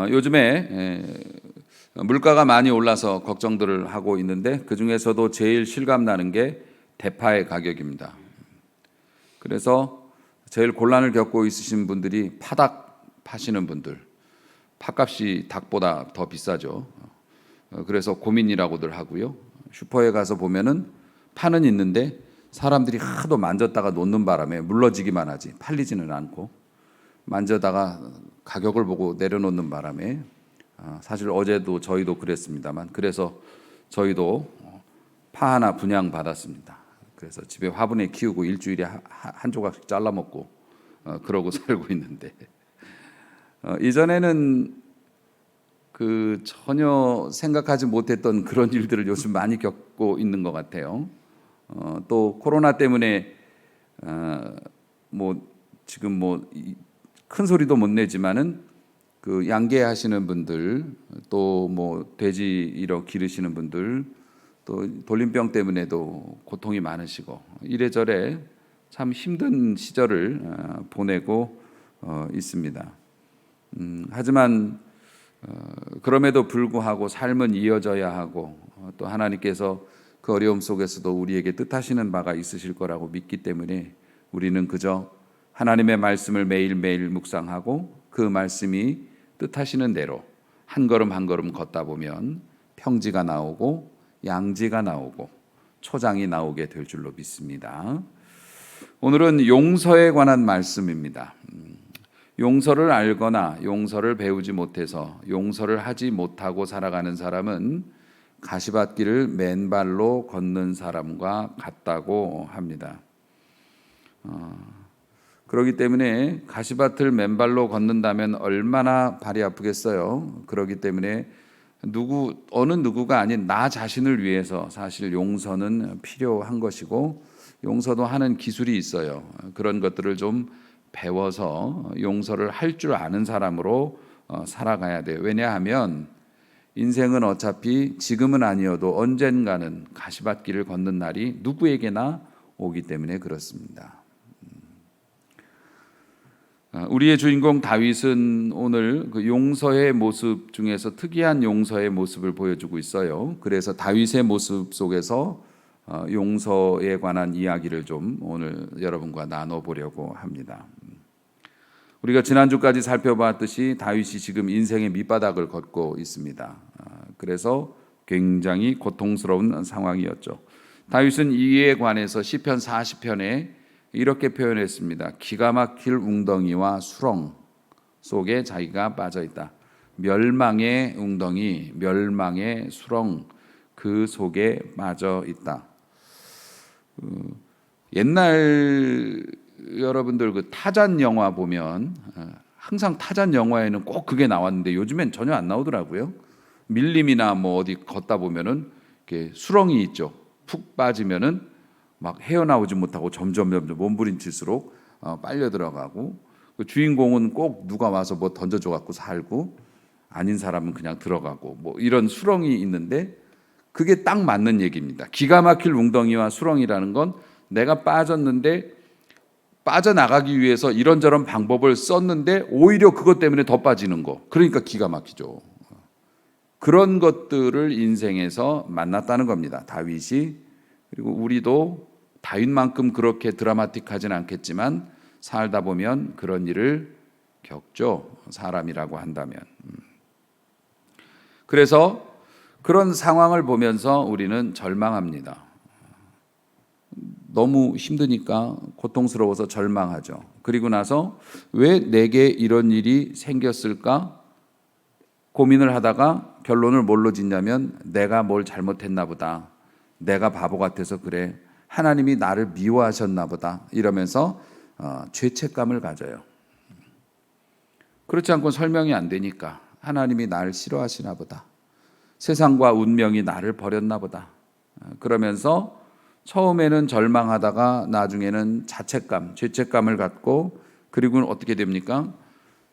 요즘에 물가가 많이 올라서 걱정들을 하고 있는데 그 중에서도 제일 실감나는 게 대파의 가격입니다. 그래서 제일 곤란을 겪고 있으신 분들이 파닭 파시는 분들, 팥값이 닭보다 더 비싸죠. 그래서 고민이라고들 하고요. 슈퍼에 가서 보면은 파는 있는데 사람들이 하도 만졌다가 놓는 바람에 물러지기만 하지 팔리지는 않고, 만져다가 가격을 보고 내려놓는 바람에 사실 어제도 저희도 그랬습니다만, 그래서 저희도 파 하나 분양 받았습니다. 그래서 집에 화분에 키우고 일주일에 한 조각씩 잘라 먹고 그러고 살고 있는데, 이전에는 전혀 생각하지 못했던 그런 일들을 요즘 많이 겪고 있는 것 같아요. 또 코로나 때문에 지금 큰 소리도 못 내지만은 양계하시는 분들, 또 돼지 이러 기르시는 분들, 또 돌림병 때문에도 고통이 많으시고 이래저래 참 힘든 시절을 보내고 있습니다. 하지만 그럼에도 불구하고 삶은 이어져야 하고, 또 하나님께서 그 어려움 속에서도 우리에게 뜻하시는 바가 있으실 거라고 믿기 때문에 우리는 그저 하나님의 말씀을 매일매일 묵상하고 그 말씀이 뜻하시는 대로 한 걸음 한 걸음 걷다 보면 평지가 나오고 양지가 나오고 초장이 나오게 될 줄로 믿습니다. 오늘은 용서에 관한 말씀입니다. 용서를 알거나 용서를 배우지 못해서 용서를 하지 못하고 살아가는 사람은 가시밭길을 맨발로 걷는 사람과 같다고 합니다. 그렇기 때문에 가시밭을 맨발로 걷는다면 얼마나 발이 아프겠어요. 그렇기 때문에 어느 누구가 아닌 나 자신을 위해서 사실 용서는 필요한 것이고, 용서도 하는 기술이 있어요. 그런 것들을 좀 배워서 용서를 할 줄 아는 사람으로 살아가야 돼요. 왜냐하면 인생은 어차피 지금은 아니어도 언젠가는 가시밭길을 걷는 날이 누구에게나 오기 때문에 그렇습니다. 우리의 주인공 다윗은 오늘 그 용서의 모습 중에서 특이한 용서의 모습을 보여주고 있어요. 그래서 다윗의 모습 속에서 용서에 관한 이야기를 좀 오늘 여러분과 나눠보려고 합니다. 우리가 지난주까지 살펴봤듯이 다윗이 지금 인생의 밑바닥을 걷고 있습니다. 그래서 굉장히 고통스러운 상황이었죠. 다윗은 이에 관해서 시편 40편에 이렇게 표현했습니다. 기가 막힐 웅덩이와 수렁 속에 자기가 빠져 있다. 멸망의 웅덩이, 멸망의 수렁, 그 속에 빠져 있다. 옛날 여러분들 타잔 영화 보면 항상 타잔 영화에는 꼭 그게 나왔는데 요즘엔 전혀 안 나오더라고요. 밀림이나 어디 걷다 보면은 이렇게 수렁이 있죠. 푹 빠지면은 막 헤어나오지 못하고 점점 몸부림칠수록 빨려 들어가고, 그 주인공은 꼭 누가 와서 던져줘 갖고 살고, 아닌 사람은 그냥 들어가고 이런 수렁이 있는데, 그게 딱 맞는 얘기입니다. 기가 막힐 웅덩이와 수렁이라는 건 내가 빠졌는데 빠져나가기 위해서 이런저런 방법을 썼는데 오히려 그것 때문에 더 빠지는 거, 그러니까 기가 막히죠. 그런 것들을 인생에서 만났다는 겁니다, 다윗이. 그리고 우리도 다윗만큼 그렇게 드라마틱하진 않겠지만 살다 보면 그런 일을 겪죠, 사람이라고 한다면. 그래서 그런 상황을 보면서 우리는 절망합니다. 너무 힘드니까 고통스러워서 절망하죠. 그리고 나서 왜 내게 이런 일이 생겼을까 고민을 하다가 결론을 뭘로 짓냐면, 내가 뭘 잘못했나 보다, 내가 바보 같아서 그래, 하나님이 나를 미워하셨나 보다, 이러면서 죄책감을 가져요. 그렇지 않고는 설명이 안 되니까 하나님이 나를 싫어하시나 보다, 세상과 운명이 나를 버렸나 보다, 그러면서 처음에는 절망하다가 나중에는 자책감, 죄책감을 갖고, 그리고는 어떻게 됩니까?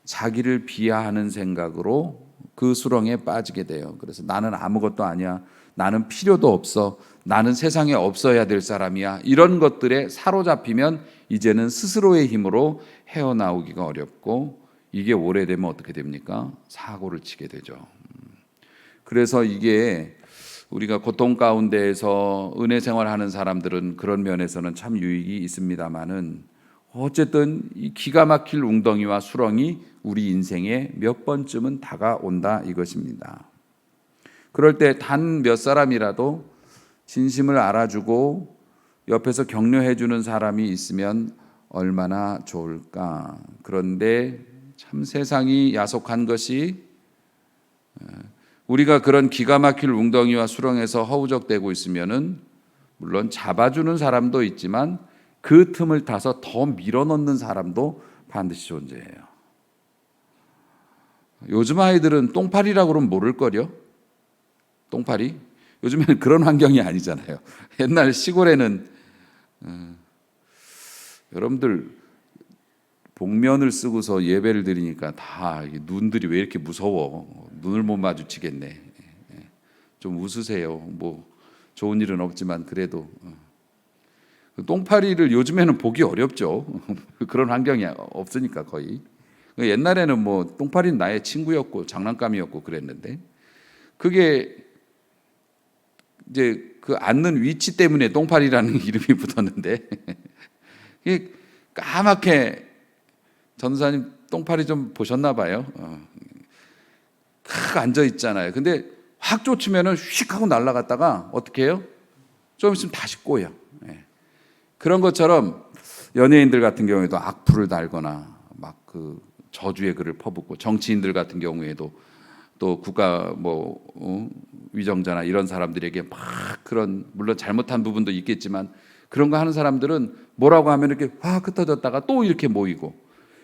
자기를 비하하는 생각으로 그 수렁에 빠지게 돼요. 그래서 나는 아무것도 아니야, 나는 필요도 없어, 나는 세상에 없어야 될 사람이야, 이런 것들에 사로잡히면 이제는 스스로의 힘으로 헤어나오기가 어렵고 이게 오래되면 어떻게 됩니까? 사고를 치게 되죠. 그래서 이게 우리가 고통 가운데에서 은혜 생활하는 사람들은 그런 면에서는 참 유익이 있습니다만은 어쨌든 이 기가 막힐 웅덩이와 수렁이 우리 인생에 몇 번쯤은 다가온다 이것입니다. 그럴 때 단 몇 사람이라도 진심을 알아주고 옆에서 격려해 주는 사람이 있으면 얼마나 좋을까. 그런데 참 세상이 야속한 것이 우리가 그런 기가 막힐 웅덩이와 수렁에서 허우적대고 있으면은 물론 잡아주는 사람도 있지만 그 틈을 타서 더 밀어넣는 사람도 반드시 존재해요. 요즘 아이들은 똥파리라고 그러면 모를걸요? 똥파리? 요즘에는 그런 환경이 아니잖아요. 옛날 시골에는 여러분들 복면을 쓰고서 예배를 드리니까 다 눈들이 왜 이렇게 무서워? 눈을 못 마주치겠네. 좀 웃으세요. 뭐 좋은 일은 없지만 그래도 똥파리를 요즘에는 보기 어렵죠. 그런 환경이 없으니까 거의. 옛날에는 뭐 똥파리는 나의 친구였고 장난감이었고 그랬는데 그게 이제 그 앉는 위치 때문에 똥파리라는 이름이 붙었는데 이게 까맣게 전도사님 똥파리 좀 보셨나 봐요. 크 앉아 있잖아요. 근데 확 쫓으면은 휙 하고 날아갔다가 어떻게 해요? 좀 있으면 다시 꼬여. 그런 것처럼 연예인들 같은 경우에도 악플을 달거나 막 그 저주의 글을 퍼붓고 정치인들 같은 경우에도 또 국가 위정자나 이런 사람들에게 막 그런 물론 잘못한 부분도 있겠지만 그런 거 하는 사람들은 뭐라고 하면 이렇게 확 흩어졌다가 또 이렇게 모이고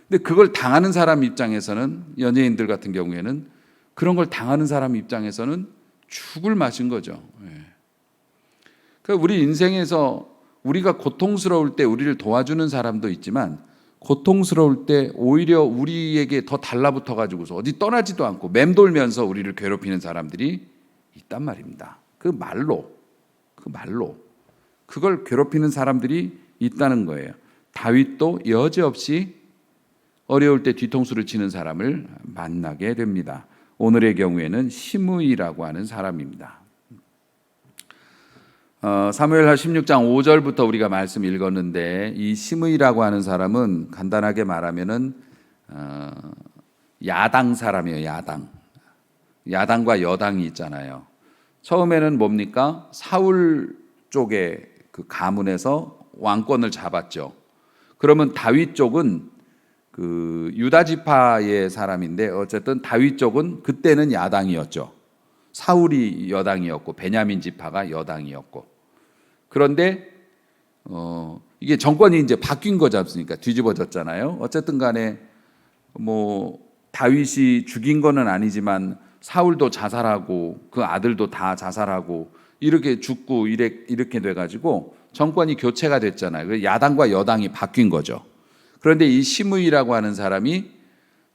근데 그걸 당하는 사람 입장에서는 연예인들 같은 경우에는 그런 걸 당하는 사람 입장에서는 죽을 맛인 거죠. 그러니까 우리 인생에서 우리가 고통스러울 때 우리를 도와주는 사람도 있지만 고통스러울 때 오히려 우리에게 더 달라붙어 가지고서 어디 떠나지도 않고 맴돌면서 우리를 괴롭히는 사람들이 있단 말입니다. 그 말로 그걸 괴롭히는 사람들이 있다는 거예요. 다윗도 여지없이 어려울 때 뒤통수를 치는 사람을 만나게 됩니다. 오늘의 경우에는 시므이라고 하는 사람입니다. 사무엘하 16장 5절부터 우리가 말씀 읽었는데 이 시므이라고 하는 사람은 간단하게 말하면은 야당 사람이에요. 야당과 여당이 있잖아요. 처음에는 뭡니까? 사울 쪽의 그 가문에서 왕권을 잡았죠. 그러면 다윗 쪽은 그 유다 지파의 사람인데 어쨌든 다윗 쪽은 그때는 야당이었죠. 사울이 여당이었고 베냐민 지파가 여당이었고 그런데 이게 정권이 이제 바뀐 거지 않습니까? 뒤집어졌잖아요. 어쨌든 간에 뭐 다윗이 죽인 거는 아니지만 사울도 자살하고 그 아들도 다 자살하고 이렇게 죽고 이렇게 돼가지고 정권이 교체가 됐잖아요. 야당과 여당이 바뀐 거죠. 그런데 이 시므이라고 하는 사람이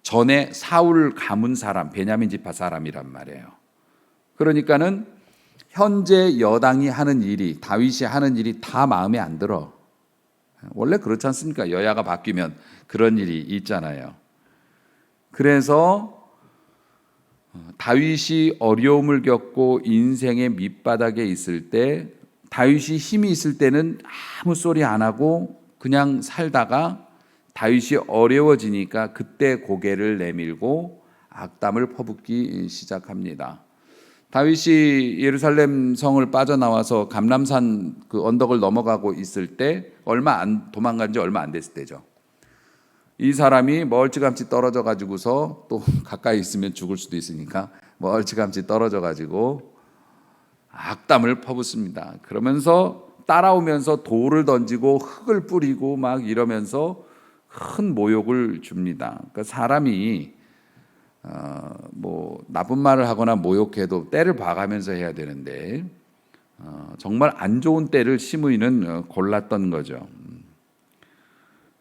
전에 사울 가문 사람, 베냐민 지파 사람이란 말이에요. 그러니까는 현재 여당이 하는 일이 다윗이 하는 일이 다 마음에 안 들어. 원래 그렇지 않습니까? 여야가 바뀌면 그런 일이 있잖아요. 그래서 다윗이 어려움을 겪고 인생의 밑바닥에 있을 때 다윗이 힘이 있을 때는 아무 소리 안 하고 그냥 살다가 다윗이 어려워지니까 그때 고개를 내밀고 악담을 퍼붓기 시작합니다. 다윗이 예루살렘 성을 빠져나와서 감람산 그 언덕을 넘어가고 있을 때 도망간 지 얼마 안 됐을 때죠. 이 사람이 멀찌감치 떨어져 가지고서 또 가까이 있으면 죽을 수도 있으니까 멀찌감치 떨어져 가지고 악담을 퍼붓습니다. 그러면서 따라오면서 돌을 던지고 흙을 뿌리고 막 이러면서 큰 모욕을 줍니다. 그러니까 사람이 뭐 나쁜 말을 하거나 모욕해도 때를 봐가면서 해야 되는데 정말 안 좋은 때를 시므이는 골랐던 거죠.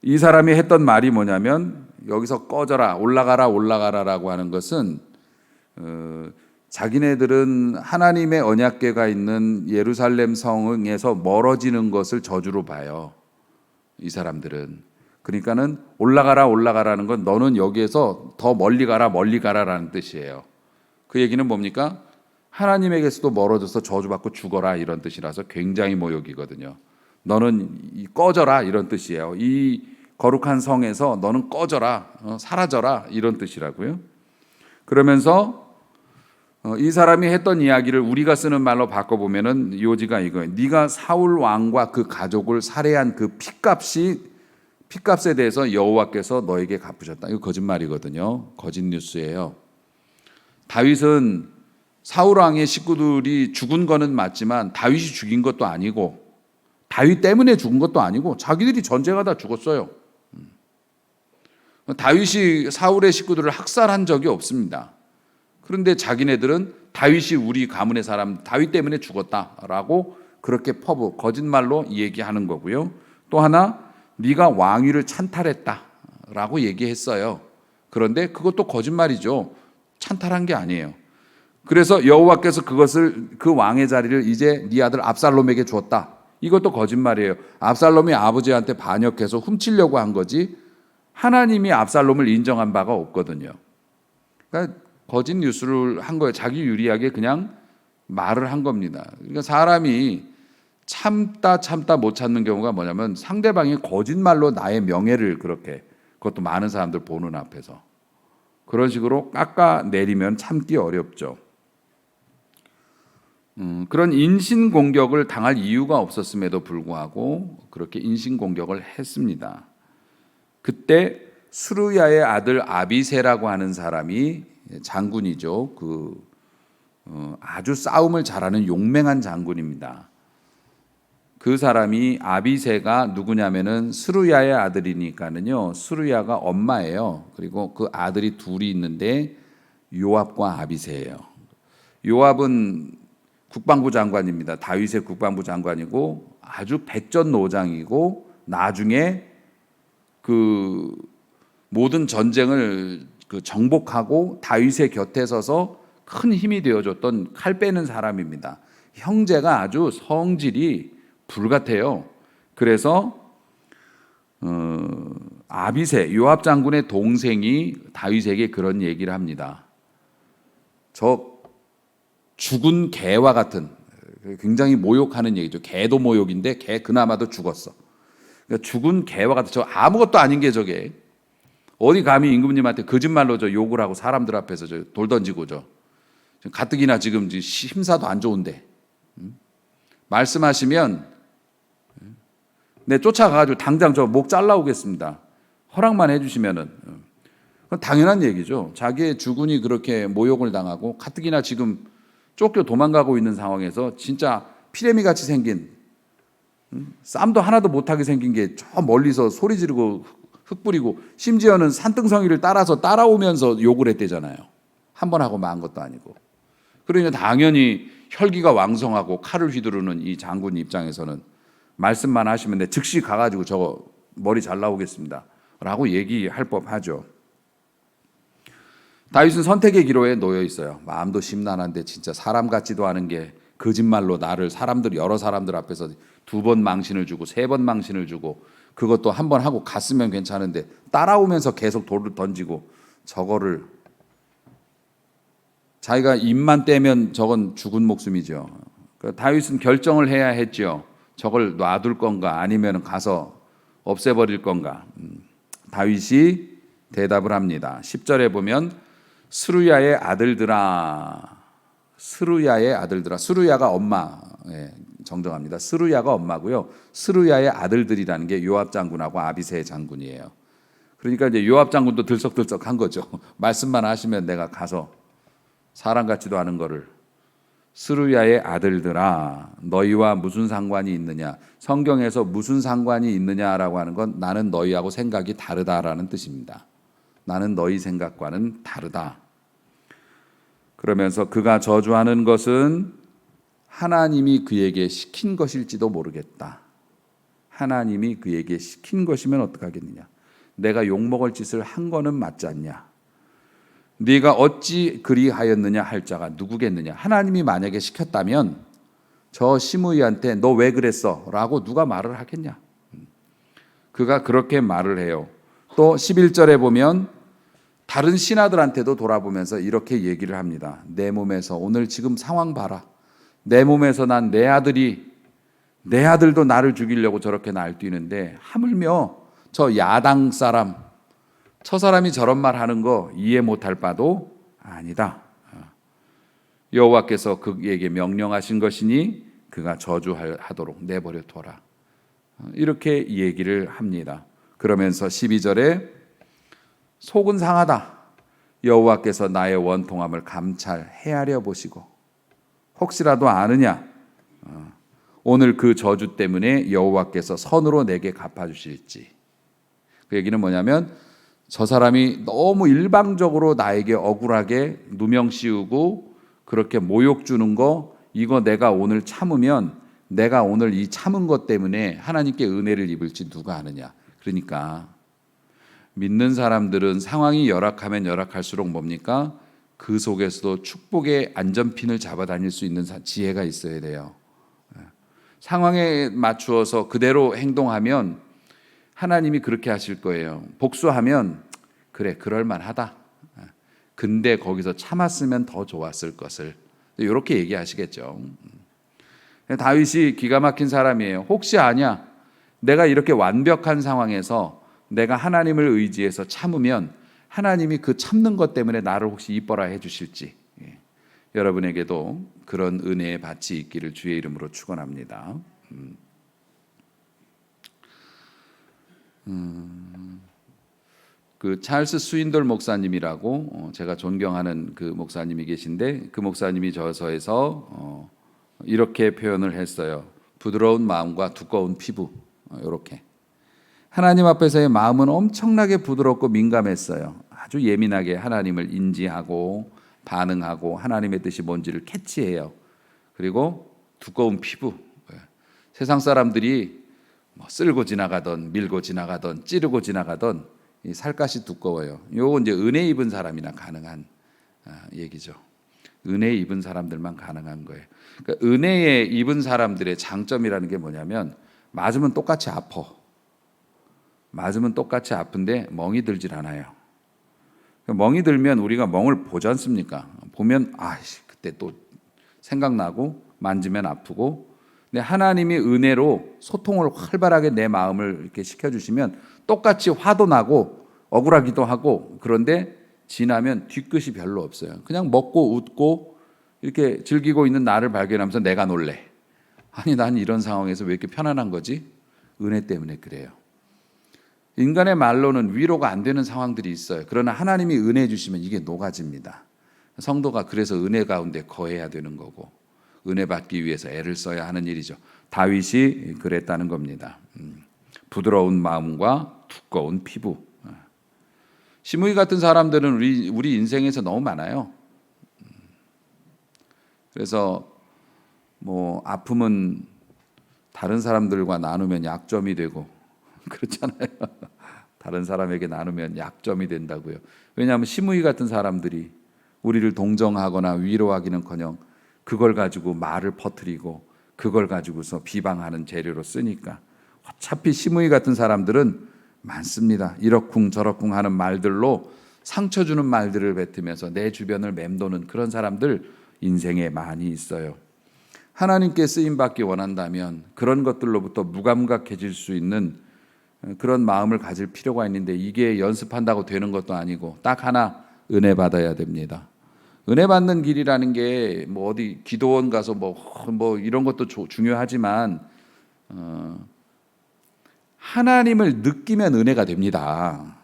이 사람이 했던 말이 뭐냐면 여기서 꺼져라 올라가라라고 하는 것은 자기네들은 하나님의 언약궤가 있는 예루살렘 성에서 멀어지는 것을 저주로 봐요. 이 사람들은. 그러니까는 올라가라 올라가라는 건 너는 여기에서 더 멀리 가라 멀리 가라라는 뜻이에요. 그 얘기는 뭡니까? 하나님에게서도 멀어져서 저주받고 죽어라 이런 뜻이라서 굉장히 모욕이거든요. 너는 꺼져라 이런 뜻이에요. 이 거룩한 성에서 너는 꺼져라, 사라져라 이런 뜻이라고요. 그러면서 이 사람이 했던 이야기를 우리가 쓰는 말로 바꿔보면은 요지가 이거예요. 네가 사울 왕과 그 가족을 살해한 그 핏값에 대해서 여호와께서 너에게 갚으셨다. 이거 거짓말이거든요. 거짓 뉴스예요. 다윗은 사울 왕의 식구들이 죽은 거는 맞지만 다윗이 죽인 것도 아니고 다윗 때문에 죽은 것도 아니고 자기들이 전쟁하다 죽었어요. 다윗이 사울의 식구들을 학살한 적이 없습니다. 그런데 자기네들은 다윗이 우리 가문의 사람 다윗 때문에 죽었다라고 그렇게 거짓말로 얘기하는 거고요. 또 하나 네가 왕위를 찬탈했다라고 얘기했어요. 그런데 그것도 거짓말이죠. 찬탈한 게 아니에요. 그래서 여호와께서 그 왕의 자리를 이제 네 아들 압살롬에게 주었다. 이것도 거짓말이에요. 압살롬이 아버지한테 반역해서 훔치려고 한 거지 하나님이 압살롬을 인정한 바가 없거든요. 그러니까 거짓 뉴스를 한 거예요. 자기 유리하게 그냥 말을 한 겁니다. 그러니까 사람이 참다 못 참는 경우가 뭐냐면 상대방이 거짓말로 나의 명예를 그렇게 그것도 많은 사람들 보는 앞에서 그런 식으로 깎아내리면 참기 어렵죠. 그런 인신공격을 당할 이유가 없었음에도 불구하고 그렇게 인신공격을 했습니다. 그때 수르야의 아들 아비새라고 하는 사람이 장군이죠. 아주 싸움을 잘하는 용맹한 장군입니다. 그 사람이 아비새가 누구냐면은 스루야의 아들이니까는요. 스루야가 엄마예요. 그리고 그 아들이 둘이 있는데 요압과 아비새예요. 요압은 국방부 장관입니다. 다윗의 국방부 장관이고 아주 백전노장이고 나중에 그 모든 전쟁을 정복하고 다윗의 곁에 서서 큰 힘이 되어줬던 칼 빼는 사람입니다. 형제가 아주 성질이 불같아요. 그래서 아비새 요압 장군의 동생이 다윗에게 그런 얘기를 합니다. 저 죽은 개와 같은 굉장히 모욕하는 얘기죠. 개도 모욕인데 개 그나마도 죽었어. 그러니까 죽은 개와 같은 저 아무것도 아닌 게 저게 어디 감히 임금님한테 거짓말로 저 욕을 하고 사람들 앞에서 저 돌 던지고 저 가뜩이나 지금 심사도 안 좋은데 말씀하시면 내 쫓아가가지고 당장 저 목 잘라오겠습니다. 허락만 해주시면은 그건 당연한 얘기죠. 자기의 주군이 그렇게 모욕을 당하고 가뜩이나 지금 쫓겨 도망가고 있는 상황에서 진짜 피레미 같이 생긴 쌈도 하나도 못하게 생긴 게 저 멀리서 소리 지르고 흙 뿌리고 심지어는 산등성이를 따라서 따라오면서 욕을 했대잖아요. 한 번 하고 만 것도 아니고. 그러니 당연히 혈기가 왕성하고 칼을 휘두르는 이 장군 입장에서는 말씀만 하시면 내 즉시 가가지고 저거 머리 잘 나오겠습니다 라고 얘기할 법하죠. 다윗은 선택의 기로에 놓여 있어요. 마음도 심란한데 진짜 사람 같지도 않은 게 거짓말로 나를 여러 사람들 앞에서 2번 망신을 주고 3번 망신을 주고 그것도 한 번 하고 갔으면 괜찮은데 따라오면서 계속 돌을 던지고 저거를 자기가 입만 떼면 저건 죽은 목숨이죠. 다윗은 결정을 해야 했죠. 저걸 놔둘 건가 아니면 가서 없애버릴 건가. 다윗이 대답을 합니다. 10절에 보면 스루야의 아들들아. 스루야가 엄마 정정합니다. 스루야가 엄마고요. 스루야의 아들들이라는 게 요압 장군하고 아비새 장군이에요. 그러니까 이제 요압 장군도 들썩들썩한 거죠. 말씀만 하시면 내가 가서 사람 같지도 않은 거를. 스루야의 아들들아 너희와 무슨 상관이 있느냐. 성경에서 무슨 상관이 있느냐라고 하는 건 나는 너희하고 생각이 다르다라는 뜻입니다. 나는 너희 생각과는 다르다. 그러면서 그가 저주하는 것은 하나님이 그에게 시킨 것일지도 모르겠다. 하나님이 그에게 시킨 것이면 어떡하겠느냐. 내가 욕먹을 짓을 한 거는 맞지 않냐. 네가 어찌 그리하였느냐 할 자가 누구겠느냐. 하나님이 만약에 시켰다면 저 시므이한테 너 왜 그랬어? 라고 누가 말을 하겠냐. 그가 그렇게 말을 해요. 또 11절에 보면 다른 신하들한테도 돌아보면서 이렇게 얘기를 합니다. 내 몸에서 오늘 지금 상황 봐라. 내 몸에서 난 내 아들도 나를 죽이려고 저렇게 날뛰는데 하물며 저 야당 사람, 저 사람이 저런 말 하는 거 이해 못할 바도 아니다. 여호와께서 그에게 명령하신 것이니 그가 저주하도록 내버려 둬라. 이렇게 얘기를 합니다. 그러면서 12절에 속은 상하다. 여호와께서 나의 원통함을 감찰 헤아려 보시고 혹시라도 아느냐 오늘 그 저주 때문에 여호와께서 선으로 내게 갚아주실지. 그 얘기는 뭐냐면 저 사람이 너무 일방적으로 나에게 억울하게 누명 씌우고 그렇게 모욕 주는 거 이거 내가 오늘 참으면 내가 오늘 이 참은 것 때문에 하나님께 은혜를 입을지 누가 아느냐. 그러니까 믿는 사람들은 상황이 열악하면 열악할수록 뭡니까? 그 속에서도 축복의 안전핀을 잡아 다닐 수 있는 지혜가 있어야 돼요. 상황에 맞추어서 그대로 행동하면 하나님이 그렇게 하실 거예요. 복수하면 그래 그럴만하다. 근데 거기서 참았으면 더 좋았을 것을 이렇게 얘기하시겠죠. 다윗이 기가 막힌 사람이에요. 혹시 아냐? 내가 이렇게 완벽한 상황에서 내가 하나님을 의지해서 참으면 하나님이 그 참는 것 때문에 나를 혹시 이뻐라 해주실지. 여러분에게도 그런 은혜의 밭이 있기를 주의 이름으로 축원합니다. 그 찰스 스윈돌 목사님이라고 제가 존경하는 그 목사님이 계신데 그 목사님이 저서에서 이렇게 표현을 했어요. 부드러운 마음과 두꺼운 피부. 이렇게 하나님 앞에서의 마음은 엄청나게 부드럽고 민감했어요. 아주 예민하게 하나님을 인지하고 반응하고 하나님의 뜻이 뭔지를 캐치해요. 그리고 두꺼운 피부. 세상 사람들이 쓸고 지나가던 밀고 지나가던 찌르고 지나가던 이 살갗이 두꺼워요. 요거 이제 은혜 입은 사람이나 가능한 얘기죠. 은혜 입은 사람들만 가능한 거예요. 그러니까 은혜에 입은 사람들의 장점이라는 게 뭐냐면 맞으면 똑같이 아파. 맞으면 똑같이 아픈데 멍이 들질 않아요. 멍이 들면 우리가 멍을 보지 않습니까? 보면 그때 또 생각나고 만지면 아프고. 근데 하나님이 은혜로 소통을 활발하게 내 마음을 이렇게 시켜주시면 똑같이 화도 나고 억울하기도 하고 그런데 지나면 뒤끝이 별로 없어요. 그냥 먹고 웃고 이렇게 즐기고 있는 나를 발견하면서 내가 놀래. 아니 난 이런 상황에서 왜 이렇게 편안한 거지? 은혜 때문에 그래요. 인간의 말로는 위로가 안 되는 상황들이 있어요. 그러나 하나님이 은혜 주시면 이게 녹아집니다. 성도가 그래서 은혜 가운데 거해야 되는 거고 은혜 받기 위해서 애를 써야 하는 일이죠. 다윗이 그랬다는 겁니다. 부드러운 마음과 두꺼운 피부. 시므이 같은 사람들은 우리 인생에서 너무 많아요. 그래서 아픔은 다른 사람들과 나누면 약점이 되고 그렇잖아요. 다른 사람에게 나누면 약점이 된다고요. 왜냐하면 시므이 같은 사람들이 우리를 동정하거나 위로하기는커녕 그걸 가지고 말을 퍼뜨리고 그걸 가지고서 비방하는 재료로 쓰니까 어차피 시므이 같은 사람들은 많습니다. 이러쿵 저러쿵 하는 말들로 상처 주는 말들을 뱉으면서 내 주변을 맴도는 그런 사람들 인생에 많이 있어요. 하나님께 쓰임 받기 원한다면 그런 것들로부터 무감각해질 수 있는 그런 마음을 가질 필요가 있는데 이게 연습한다고 되는 것도 아니고 딱 하나 은혜 받아야 됩니다. 은혜 받는 길이라는 게 어디 기도원 가서 이런 것도 중요하지만 하나님을 느끼면 은혜가 됩니다.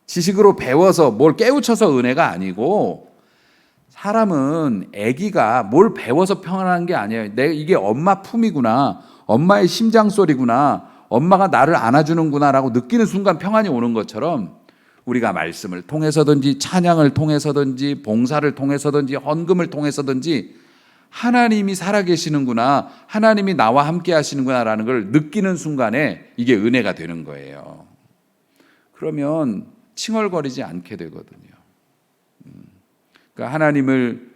지식으로 배워서 뭘 깨우쳐서 은혜가 아니고 사람은 아기가 뭘 배워서 평안한 게 아니에요. 이게 엄마 품이구나. 엄마의 심장 소리구나. 엄마가 나를 안아주는구나라고 느끼는 순간 평안이 오는 것처럼 우리가 말씀을 통해서든지 찬양을 통해서든지 봉사를 통해서든지 헌금을 통해서든지 하나님이 살아계시는구나, 하나님이 나와 함께 하시는구나라는 걸 느끼는 순간에 이게 은혜가 되는 거예요. 그러면 칭얼거리지 않게 되거든요. 그러니까 하나님을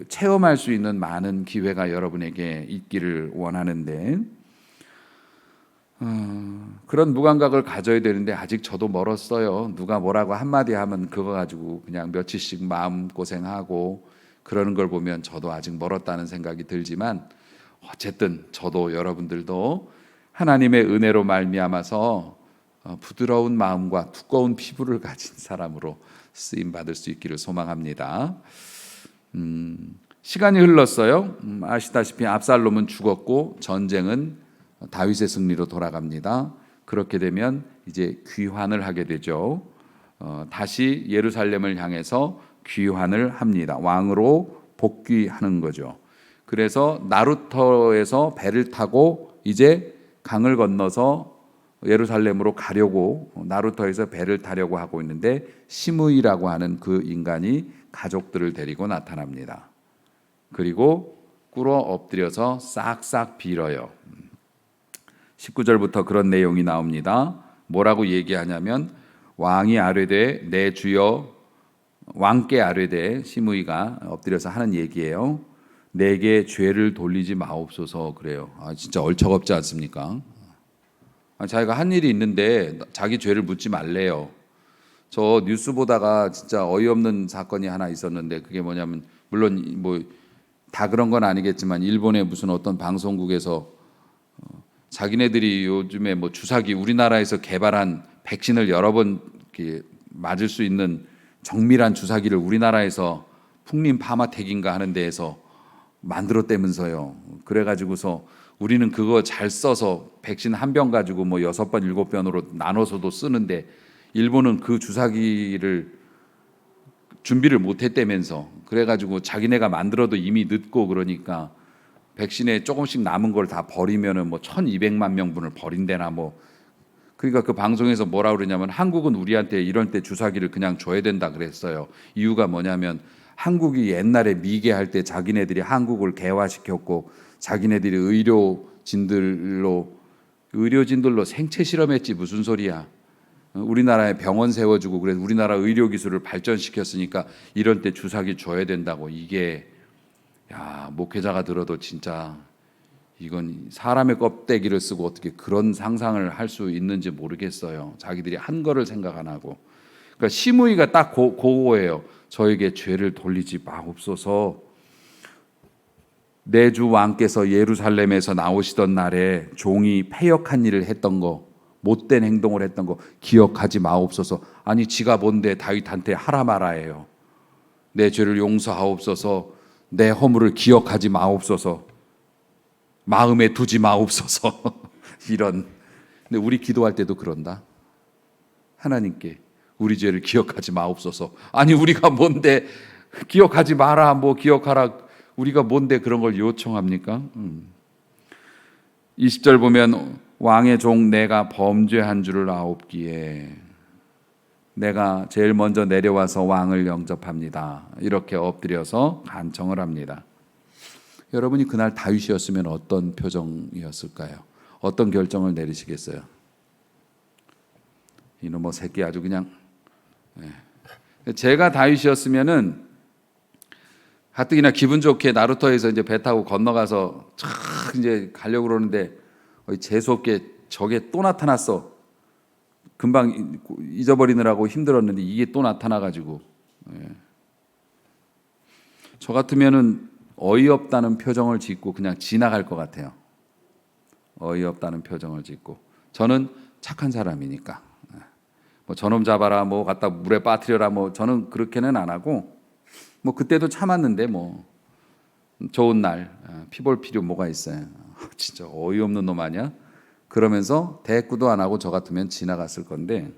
체험할 수 있는 많은 기회가 여러분에게 있기를 원하는데 그런 무감각을 가져야 되는데 아직 저도 멀었어요. 누가 뭐라고 한마디 하면 그거 가지고 그냥 며칠씩 마음고생하고 그러는 걸 보면 저도 아직 멀었다는 생각이 들지만, 어쨌든 저도 여러분들도 하나님의 은혜로 말미암아서 부드러운 마음과 두꺼운 피부를 가진 사람으로 쓰임 받을 수 있기를 소망합니다. 시간이 흘렀어요. 아시다시피 압살롬은 죽었고 전쟁은 다윗의 승리로 돌아갑니다. 그렇게 되면 이제 귀환을 하게 되죠. 다시 예루살렘을 향해서 귀환을 합니다. 왕으로 복귀하는 거죠. 그래서 나루터에서 배를 타고 이제 강을 건너서 예루살렘으로 가려고, 나루터에서 배를 타려고 하고 있는데 시므이라고 하는 그 인간이 가족들을 데리고 나타납니다. 그리고 꿇어 엎드려서 싹싹 빌어요. 19절부터 그런 내용이 나옵니다. 뭐라고 얘기하냐면, 왕이 아뢰되 내 주여, 왕께 아뢰되, 시므이가 엎드려서 하는 얘기예요. 내게 죄를 돌리지 마옵소서. 그래요. 진짜 얼척없지 않습니까? 자기가 한 일이 있는데 자기 죄를 묻지 말래요. 저 뉴스 보다가 진짜 어이없는 사건이 하나 있었는데, 그게 뭐냐면, 물론 뭐 다 그런 건 아니겠지만 일본의 무슨 어떤 방송국에서 자기네들이 요즘에 뭐 주사기, 우리나라에서 개발한 백신을 여러 번 맞을 수 있는 정밀한 주사기를 우리나라에서 풍림 파마텍인가 하는 데에서 만들었다면서요. 그래가지고서 우리는 그거 잘 써서 백신 한 병 가지고 뭐 6번 7번으로 나눠서도 쓰는데, 일본은 그 주사기를 준비를 못했다면서, 그래가지고 자기네가 만들어도 이미 늦고, 그러니까 백신에 조금씩 남은 걸 다 버리면은 뭐 1,200만 명분을 버린대나 뭐. 그러니까 그 방송에서 뭐라 그러냐면, 한국은 우리한테 이런 때 주사기를 그냥 줘야 된다 그랬어요. 이유가 뭐냐면, 한국이 옛날에 미개 할 때 자기네들이 한국을 개화시켰고, 자기네들이 의료진들로 생체 실험했지 무슨 소리야. 우리나라에 병원 세워주고, 그래서 우리나라 의료 기술을 발전시켰으니까 이런 때 주사기 줘야 된다고. 이게 목회자가 들어도 진짜 이건 사람의 껍데기를 쓰고 어떻게 그런 상상을 할 수 있는지 모르겠어요. 자기들이 한 거를 생각 안 하고. 그러니까 시므이가 딱 그거예요. 저에게 죄를 돌리지 마옵소서. 내 주 왕께서 예루살렘에서 나오시던 날에 종이 패역한 일을 했던 거, 못된 행동을 했던 거 기억하지 마옵소서. 아니 지가 뭔데 다윗한테 하라 마라예요. 내 죄를 용서하옵소서. 내 허물을 기억하지 마옵소서. 마음에 두지 마옵소서. 이런. 근데 우리 기도할 때도 그런다. 하나님께 우리 죄를 기억하지 마옵소서. 아니 우리가 뭔데 기억하지 마라, 뭐 기억하라, 우리가 뭔데 그런 걸 요청합니까? 20절 보면, 왕의 종 내가 범죄한 줄을 아옵기에 내가 제일 먼저 내려와서 왕을 영접합니다. 이렇게 엎드려서 간청을 합니다. 여러분이 그날 다윗이었으면 어떤 표정이었을까요? 어떤 결정을 내리시겠어요? 이놈의 새끼 아주 그냥. 제가 다윗이었으면은 가뜩이나 기분 좋게 나루터에서 이제 배 타고 건너가서 촥 이제 가려고 그러는데 재수없게 저게 또 나타났어. 금방 잊어버리느라고 힘들었는데 이게 또 나타나가지고, 저 같으면은 어이없다는 표정을 짓고 그냥 지나갈 것 같아요. 어이없다는 표정을 짓고. 저는 착한 사람이니까 뭐 저놈 잡아라, 뭐 갖다 물에 빠뜨려라, 뭐 저는 그렇게는 안 하고, 뭐 그때도 참았는데 뭐 좋은 날 피 볼 필요 뭐가 있어요. 진짜 어이없는 놈 아니야? 그러면서 대꾸도 안 하고 저 같으면 지나갔을 건데,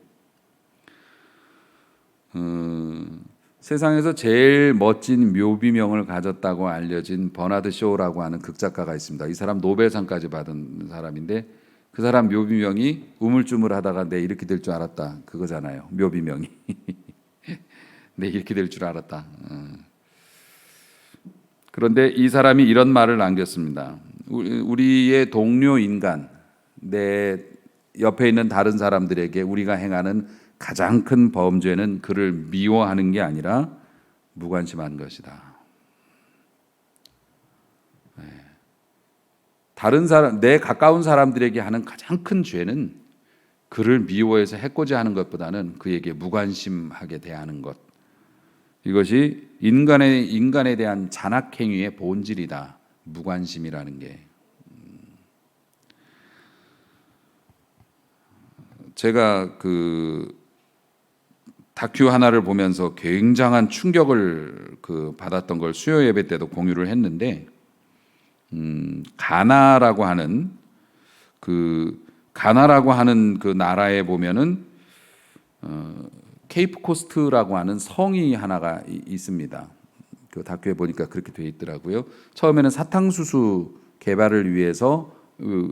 세상에서 제일 멋진 묘비명을 가졌다고 알려진 버나드 쇼라고 하는 극작가가 있습니다. 이 사람 노벨상까지 받은 사람인데, 그 사람 묘비명이 우물쭈물하다가 내 이렇게 될 줄 알았다 그거잖아요. 묘비명이. 내 이렇게 될 줄 알았다. 그런데 이 사람이 이런 말을 남겼습니다. 우리의 동료 인간, 내 옆에 있는 다른 사람들에게 우리가 행하는 가장 큰 범죄는 그를 미워하는 게 아니라 무관심한 것이다. 다른 사람, 내 가까운 사람들에게 하는 가장 큰 죄는 그를 미워해서 해코지 하는 것보다는 그에게 무관심하게 대하는 것. 이것이 인간에 대한 잔악행위의 본질이다. 무관심이라는 게. 제가 그 다큐 하나를 보면서 굉장한 충격을 받았던 걸 수요 예배 때도 공유를 했는데, 가나라고 하는 그 나라에 보면은 케이프 코스트라고 하는 성이 하나가 있습니다. 그 다큐에 보니까 그렇게 돼 있더라고요. 처음에는 사탕수수 개발을 위해서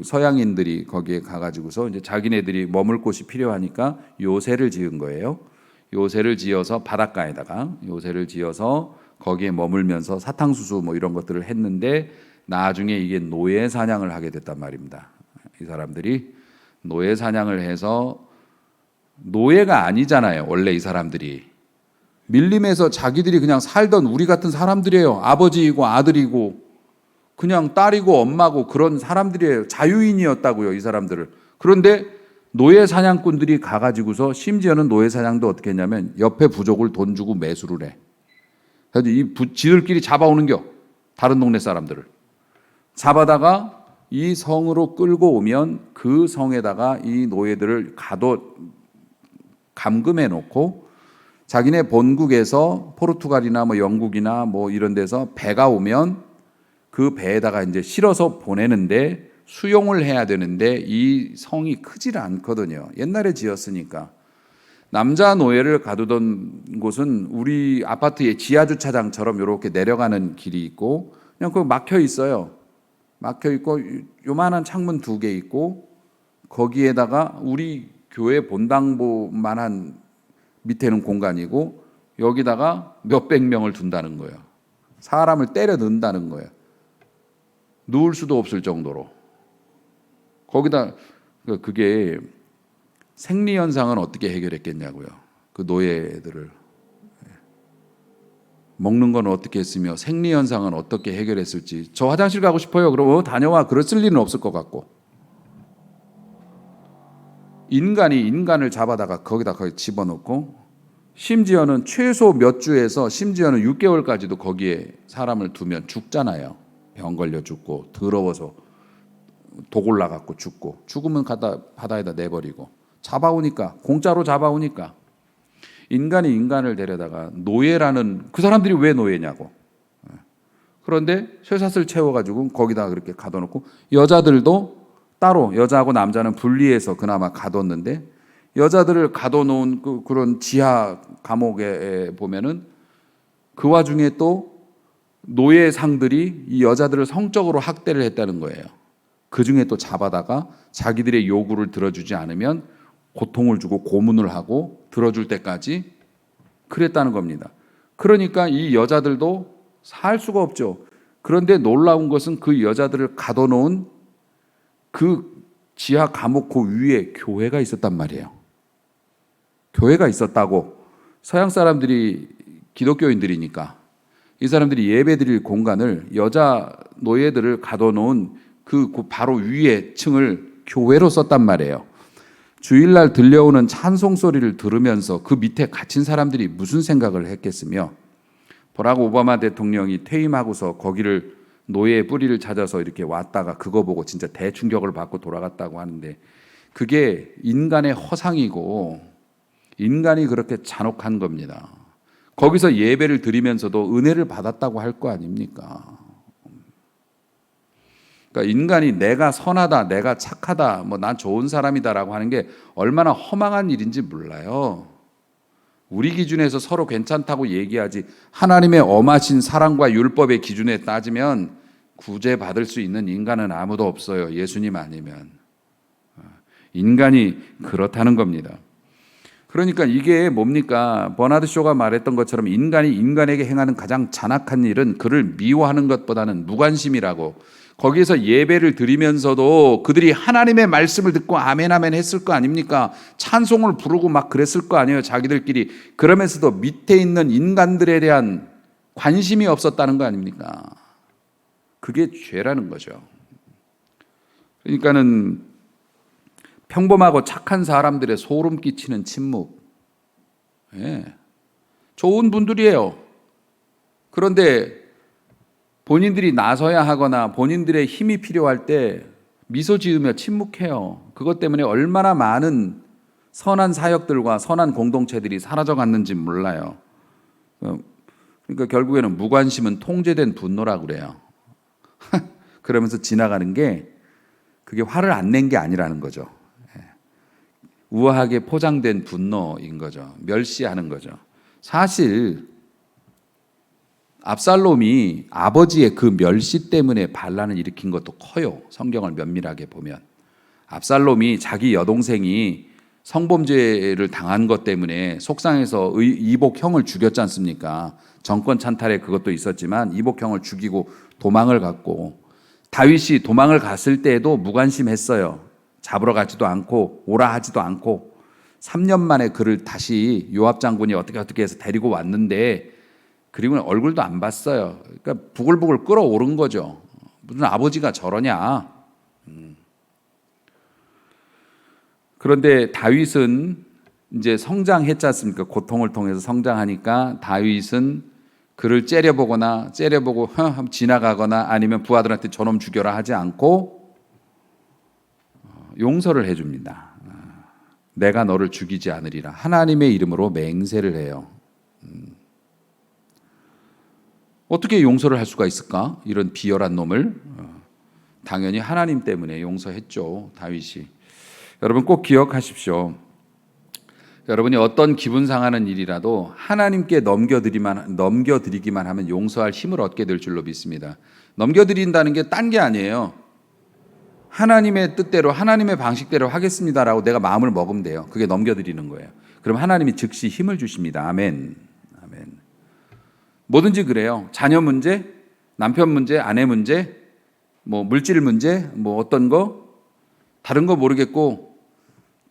서양인들이 거기에 가가지고서 이제 자기네들이 머물 곳이 필요하니까 요새를 지은 거예요. 요새를 지어서 바닷가에다가 요새를 지어서 거기에 머물면서 사탕수수 뭐 이런 것들을 했는데, 나중에 이게 노예 사냥을 하게 됐단 말입니다. 이 사람들이 노예 사냥을 해서, 노예가 아니잖아요 원래 이 사람들이. 밀림에서 자기들이 그냥 살던 우리 같은 사람들이에요. 아버지이고 아들이고 그냥 딸이고 엄마고 그런 사람들이에요. 자유인이었다고요 이 사람들을. 그런데 노예 사냥꾼들이 가가지고서, 심지어는 노예 사냥도 어떻게 했냐면 옆에 부족을 돈 주고 매수를 해. 그래서 지들끼리 잡아오는겨. 다른 동네 사람들을 잡아다가 이 성으로 끌고 오면 그 성에다가 이 노예들을 감금해 놓고, 자기네 본국에서 포르투갈이나 뭐 영국이나 뭐 이런 데서 배가 오면 그 배에다가 이제 실어서 보내는데, 수용을 해야 되는데 이 성이 크질 않거든요. 옛날에 지었으니까. 남자 노예를 가두던 곳은 우리 아파트의 지하 주차장처럼 이렇게 내려가는 길이 있고, 그냥 그 막혀 있어요. 막혀 있고 요만한 창문 2개 있고, 거기에다가 우리 교회 본당보만한 밑에는 공간이고, 여기다가 몇백 명을 둔다는 거예요. 사람을 때려 넣는다는 거예요. 누울 수도 없을 정도로. 거기다 그게 생리 현상은 어떻게 해결했겠냐고요. 그 노예들을 먹는 건 어떻게 했으며 생리 현상은 어떻게 해결했을지. 저 화장실 가고 싶어요. 그럼 다녀와. 그랬을 리는 없을 것 같고. 인간이 인간을 잡아다가 거기다 집어넣고, 심지어는 최소 몇 주에서 심지어는 6개월까지도 거기에 사람을 두면 죽잖아요. 병 걸려 죽고, 더러워서 독 올라갖고 죽고, 죽으면 갖다 바다에다 내버리고, 잡아오니까, 공짜로 잡아오니까. 인간이 인간을 데려다가 노예라는, 그 사람들이 왜 노예냐고. 그런데 쇠사슬 채워가지고 거기다 그렇게 가둬놓고, 여자들도 따로, 여자하고 남자는 분리해서 그나마 가뒀는데, 여자들을 가둬놓은 그런 지하 감옥에 보면은 그 와중에 또 노예상들이 이 여자들을 성적으로 학대를 했다는 거예요. 그 중에 또 잡아다가 자기들의 요구를 들어주지 않으면 고통을 주고 고문을 하고 들어줄 때까지 그랬다는 겁니다. 그러니까 이 여자들도 살 수가 없죠. 그런데 놀라운 것은 그 여자들을 가둬놓은 그 지하 감옥 그 위에 교회가 있었단 말이에요. 교회가 있었다고. 서양 사람들이 기독교인들이니까 이 사람들이 예배드릴 공간을, 여자 노예들을 가둬놓은 그 바로 위에 층을 교회로 썼단 말이에요. 주일날 들려오는 찬송 소리를 들으면서 그 밑에 갇힌 사람들이 무슨 생각을 했겠으며, 버락 오바마 대통령이 퇴임하고서 거기를 노예의 뿌리를 찾아서 이렇게 왔다가 그거 보고 진짜 대충격을 받고 돌아갔다고 하는데, 그게 인간의 허상이고 인간이 그렇게 잔혹한 겁니다. 거기서 예배를 드리면서도 은혜를 받았다고 할 거 아닙니까? 그러니까 인간이 내가 선하다, 내가 착하다, 뭐 난 좋은 사람이다라고 하는 게 얼마나 허망한 일인지 몰라요. 우리 기준에서 서로 괜찮다고 얘기하지, 하나님의 엄하신 사랑과 율법의 기준에 따지면 구제받을 수 있는 인간은 아무도 없어요. 예수님 아니면. 인간이 그렇다는 겁니다. 그러니까 이게 뭡니까? 버나드 쇼가 말했던 것처럼 인간이 인간에게 행하는 가장 잔악한 일은 그를 미워하는 것보다는 무관심이라고. 거기에서 예배를 드리면서도 그들이 하나님의 말씀을 듣고 아멘 아멘 했을 거 아닙니까? 찬송을 부르고 막 그랬을 거 아니에요, 자기들끼리. 그러면서도 밑에 있는 인간들에 대한 관심이 없었다는 거 아닙니까? 그게 죄라는 거죠. 그러니까는 평범하고 착한 사람들의 소름 끼치는 침묵. 예. 좋은 분들이에요. 그런데 본인들이 나서야 하거나 본인들의 힘이 필요할 때 미소 지으며 침묵해요. 그것 때문에 얼마나 많은 선한 사역들과 선한 공동체들이 사라져갔는지 몰라요. 그러니까 결국에는 무관심은 통제된 분노라고 그래요. 그러면서 지나가는 게 그게 화를 안 낸 게 아니라는 거죠. 우아하게 포장된 분노인 거죠. 멸시하는 거죠. 사실 압살롬이 아버지의 그 멸시 때문에 반란을 일으킨 것도 커요. 성경을 면밀하게 보면 압살롬이 자기 여동생이 성범죄를 당한 것 때문에 속상해서 이복 형을 죽였지 않습니까? 정권 찬탈에 그것도 있었지만 이복 형을 죽이고 도망을 갔고, 다윗이 도망을 갔을 때에도 무관심했어요. 잡으러 가지도 않고 오라 하지도 않고 3년 만에 그를 다시 요압 장군이 어떻게 해서 데리고 왔는데 그리고는 얼굴도 안 봤어요. 그러니까 부글부글 끓어오른 거죠. 무슨 아버지가 저러냐. 그런데 다윗은 이제 성장했지 않습니까? 고통을 통해서 성장하니까 다윗은 그를 째려보고 한번 지나가거나 아니면 부하들한테 저놈 죽여라 하지 않고 용서를 해줍니다. 내가 너를 죽이지 않으리라. 하나님의 이름으로 맹세를 해요. 어떻게 용서를 할 수가 있을까? 이런 비열한 놈을. 당연히 하나님 때문에 용서했죠, 다윗이. 여러분 꼭 기억하십시오. 여러분이 어떤 기분 상하는 일이라도 하나님께 넘겨드리기만 하면 용서할 힘을 얻게 될 줄로 믿습니다. 넘겨드린다는 게 딴 게 아니에요. 하나님의 뜻대로 하나님의 방식대로 하겠습니다라고 내가 마음을 먹으면 돼요. 그게 넘겨드리는 거예요. 그럼 하나님이 즉시 힘을 주십니다. 아멘. 아멘. 뭐든지 그래요. 자녀 문제, 남편 문제, 아내 문제, 뭐 물질 문제, 뭐 어떤 거, 다른 거 모르겠고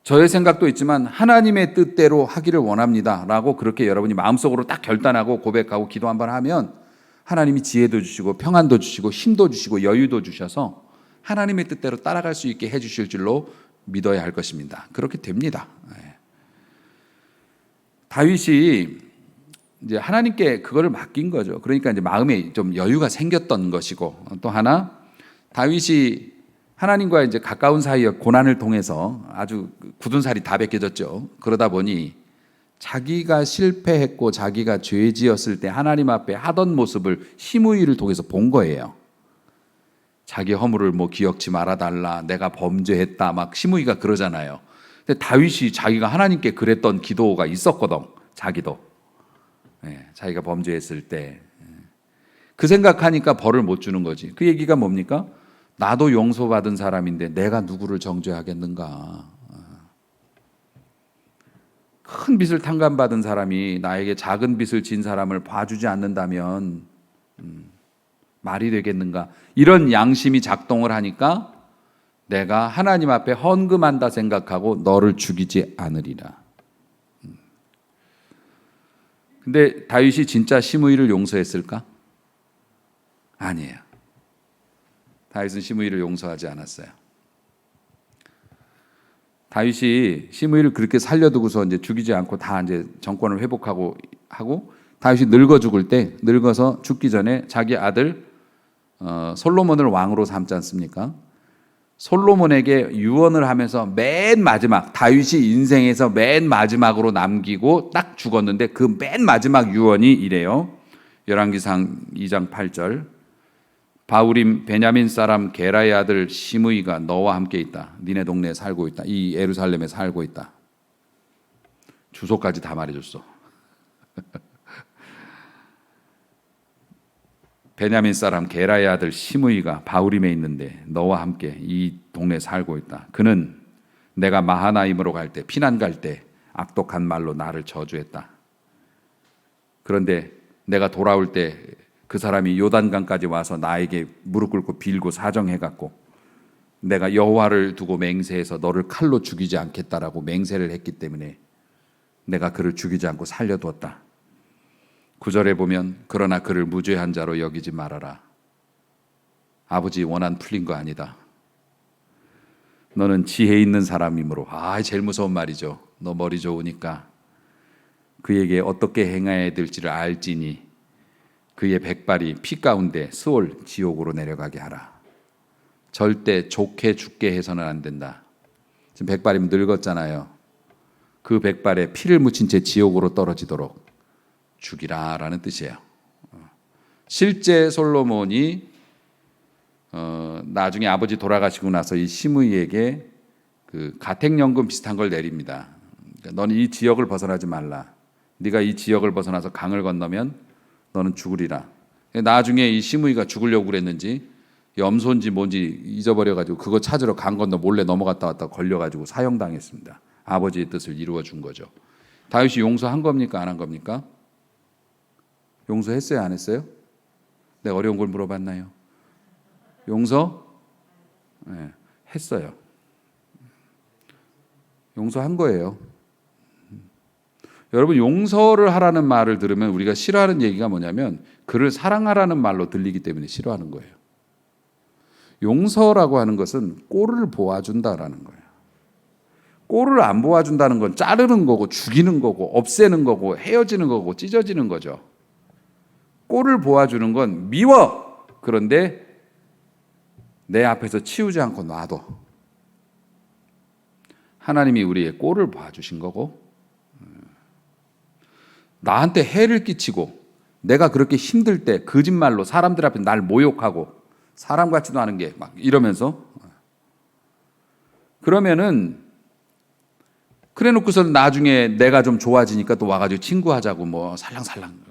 저의 생각도 있지만 하나님의 뜻대로 하기를 원합니다 라고 그렇게 여러분이 마음속으로 딱 결단하고 고백하고 기도 한번 하면 하나님이 지혜도 주시고 평안도 주시고 힘도 주시고 여유도 주셔서 하나님의 뜻대로 따라갈 수 있게 해주실 줄로 믿어야 할 것입니다. 그렇게 됩니다. 다윗이 이제 하나님께 그거를 맡긴 거죠. 그러니까 이제 마음에 좀 여유가 생겼던 것이고, 또 하나 다윗이 하나님과 이제 가까운 사이에 고난을 통해서 아주 굳은 살이 다 벗겨졌죠. 그러다 보니 자기가 실패했고 자기가 죄 지었을 때 하나님 앞에 하던 모습을 시므이를 통해서 본 거예요. 자기 허물을 뭐 기억지 말아달라, 내가 범죄했다, 막 시므이가 그러잖아요. 근데 다윗이 자기가 하나님께 그랬던 기도가 있었거든. 자기도 자기가 범죄했을 때 그 생각하니까 벌을 못 주는 거지. 그 얘기가 뭡니까? 나도 용서받은 사람인데 내가 누구를 정죄하겠는가. 큰 빚을 탕감받은 사람이 나에게 작은 빚을 진 사람을 봐주지 않는다면 말이 되겠는가. 이런 양심이 작동을 하니까 내가 하나님 앞에 헌금한다 생각하고 너를 죽이지 않으리라. 근데 다윗이 진짜 시므이를 용서했을까? 아니에요. 다윗은 시므이를 용서하지 않았어요. 다윗이 시므이를 그렇게 살려두고서 이제 죽이지 않고 다 이제 정권을 회복하고 하고 다윗이 늙어 죽을 때 늙어서 죽기 전에 자기 아들 솔로몬을 왕으로 삼지 않습니까? 솔로몬에게 유언을 하면서 맨 마지막 다윗이 인생에서 맨 마지막으로 남기고 딱 죽었는데 그 맨 마지막 유언이 이래요. 열왕기상 2장 8절. 바울임 베냐민 사람 게라의 아들 시므이가 너와 함께 있다. 니네 동네에 살고 있다. 이 예루살렘에 살고 있다. 주소까지 다 말해줬어. 베냐민 사람 게라의 아들 시므이가 바울임에 있는데 너와 함께 이 동네에 살고 있다. 그는 내가 마하나임으로 갈 때 피난 갈 때 악독한 말로 나를 저주했다. 그런데 내가 돌아올 때 그 사람이 요단강까지 와서 나에게 무릎 꿇고 빌고 사정해갖고 내가 여호와를 두고 맹세해서 너를 칼로 죽이지 않겠다라고 맹세를 했기 때문에 내가 그를 죽이지 않고 살려두었다. 9절에 보면 그러나 그를 무죄한 자로 여기지 말아라. 아버지 원한 풀린 거 아니다. 너는 지혜 있는 사람이므로. 제일 무서운 말이죠. 너 머리 좋으니까 그에게 어떻게 행해야 될지를 알지니 그의 백발이 피 가운데 스올 지옥으로 내려가게 하라. 절대 좋게 죽게 해서는 안 된다. 지금 백발이면 늙었잖아요. 그 백발에 피를 묻힌 채 지옥으로 떨어지도록 죽이라라는 뜻이에요. 실제 솔로몬이 나중에 아버지 돌아가시고 나서 이 시므이에게 그 가택연금 비슷한 걸 내립니다. 그러니까 너는 이 지역을 벗어나지 말라. 네가 이 지역을 벗어나서 강을 건너면 너는 죽으리라. 나중에 이 시므이가 죽으려고 그랬는지 염소인지 뭔지 잊어버려가지고 그거 찾으러 강 건너 몰래 넘어갔다 왔다 걸려가지고 사형당했습니다. 아버지의 뜻을 이루어 준 거죠. 다윗이 용서한 겁니까? 안 한 겁니까? 용서했어요? 안 했어요? 내가 어려운 걸 물어봤나요? 용서? 네, 했어요. 용서한 거예요. 여러분, 용서를 하라는 말을 들으면 우리가 싫어하는 얘기가 뭐냐면 그를 사랑하라는 말로 들리기 때문에 싫어하는 거예요. 용서라고 하는 것은 꼴을 보아준다라는 거예요. 꼴을 안 보아준다는 건 자르는 거고 죽이는 거고 없애는 거고 헤어지는 거고 찢어지는 거죠. 꼴을 보아주는 건 미워. 그런데 내 앞에서 치우지 않고 놔둬. 하나님이 우리의 꼴을 봐주신 거고 나한테 해를 끼치고 내가 그렇게 힘들 때 거짓말로 사람들 앞에 날 모욕하고 사람 같지도 않은 게 막 이러면서 그러면은 그래 놓고서 나중에 내가 좀 좋아지니까 또 와가지고 친구하자고 뭐 살랑살랑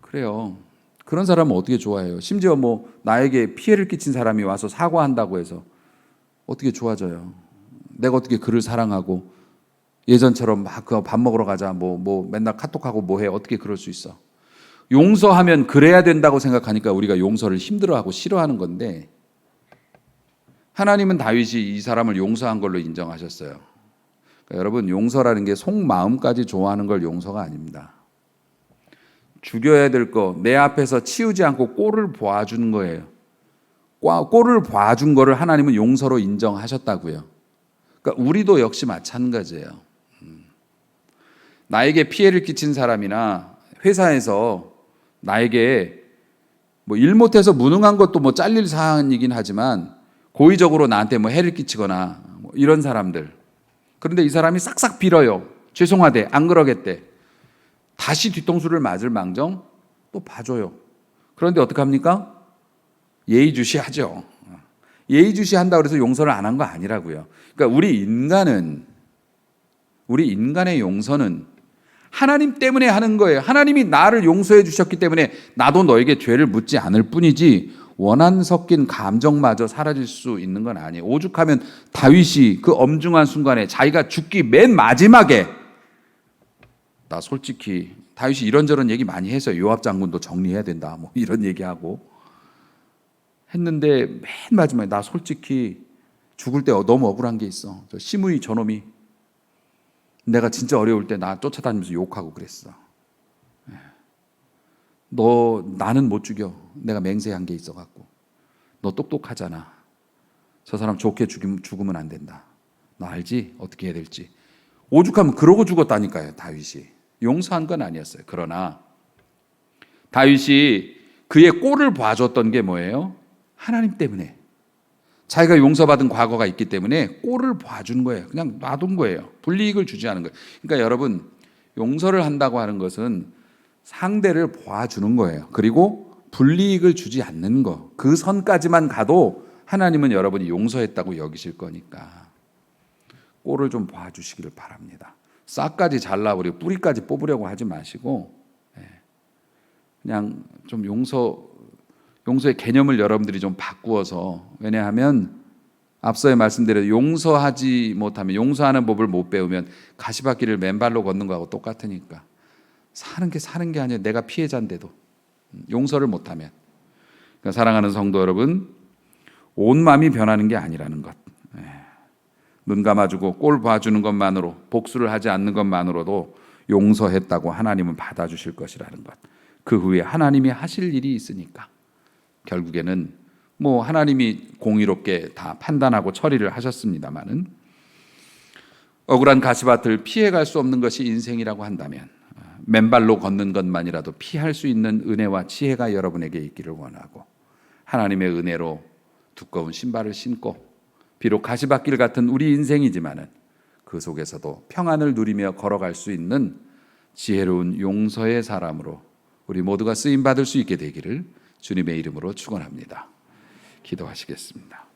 그래요. 그런 사람은 어떻게 좋아해요? 심지어 뭐 나에게 피해를 끼친 사람이 와서 사과한다고 해서 어떻게 좋아져요? 내가 어떻게 그를 사랑하고 예전처럼 막 그 밥 먹으러 가자 뭐 맨날 카톡하고 뭐 해 어떻게 그럴 수 있어? 용서하면 그래야 된다고 생각하니까 우리가 용서를 힘들어하고 싫어하는 건데 하나님은 다윗이 이 사람을 용서한 걸로 인정하셨어요. 그러니까 여러분 용서라는 게 속마음까지 좋아하는 걸 용서가 아닙니다. 죽여야 될 거 내 앞에서 치우지 않고 꼴을 봐주는 거예요. 꼴을 봐준 거를 하나님은 용서로 인정하셨다고요. 그러니까 우리도 역시 마찬가지예요. 나에게 피해를 끼친 사람이나 회사에서 나에게 뭐 일 못해서 무능한 것도 뭐 잘릴 사안이긴 하지만 고의적으로 나한테 뭐 해를 끼치거나 뭐 이런 사람들. 그런데 이 사람이 싹싹 빌어요. 죄송하대. 안 그러겠대. 다시 뒤통수를 맞을 망정 또 봐줘요. 그런데 어떡합니까? 예의주시하죠. 예의주시한다고 해서 용서를 안 한 거 아니라고요. 그러니까 우리 인간의 용서는 하나님 때문에 하는 거예요. 하나님이 나를 용서해 주셨기 때문에 나도 너에게 죄를 묻지 않을 뿐이지 원한 섞인 감정마저 사라질 수 있는 건 아니에요. 오죽하면 다윗이 그 엄중한 순간에 자기가 죽기 맨 마지막에 나 솔직히 다윗이 이런저런 얘기 많이 해서 요압 장군도 정리해야 된다 뭐 이런 얘기하고 했는데 맨 마지막에 나 솔직히 죽을 때 너무 억울한 게 있어. 저 시므이 저놈이 내가 진짜 어려울 때 나 쫓아다니면서 욕하고 그랬어. 너 나는 못 죽여. 내가 맹세한 게 있어갖고. 너 똑똑하잖아. 저 사람 좋게 죽으면 안 된다. 너 알지? 어떻게 해야 될지. 오죽하면 그러고 죽었다니까요. 다윗이. 용서한 건 아니었어요. 그러나 다윗이 그의 꼴을 봐줬던 게 뭐예요? 하나님 때문에. 자기가 용서받은 과거가 있기 때문에 꼴을 봐준 거예요. 그냥 놔둔 거예요. 불이익을 주지 않은 거예요. 그러니까 여러분 용서를 한다고 하는 것은 상대를 봐주는 거예요. 그리고 불이익을 주지 않는 거. 그 선까지만 가도 하나님은 여러분이 용서했다고 여기실 거니까 꼴을 좀 봐주시기를 바랍니다. 싹까지 잘라버리고 뿌리까지 뽑으려고 하지 마시고 그냥 좀 용서의 개념을 여러분들이 좀 바꾸어서 왜냐하면 앞서의 말씀대로 용서하지 못하면 용서하는 법을 못 배우면 가시밭길을 맨발로 걷는 거하고 똑같으니까 사는 게 아니에요. 내가 피해자인데도 용서를 못하면 그러니까 사랑하는 성도 여러분 온 마음이 변하는 게 아니라는 것 눈 감아주고 꼴 봐주는 것만으로 복수를 하지 않는 것만으로도 용서했다고 하나님은 받아주실 것이라는 것 그 후에 하나님이 하실 일이 있으니까 결국에는 뭐 하나님이 공의롭게 다 판단하고 처리를 하셨습니다마는 억울한 가시밭을 피해갈 수 없는 것이 인생이라고 한다면 맨발로 걷는 것만이라도 피할 수 있는 은혜와 지혜가 여러분에게 있기를 원하고, 하나님의 은혜로 두꺼운 신발을 신고 비록 가시밭길 같은 우리 인생이지만은 그 속에서도 평안을 누리며 걸어갈 수 있는 지혜로운 용서의 사람으로 우리 모두가 쓰임 받을 수 있게 되기를 주님의 이름으로 축원합니다. 기도하시겠습니다.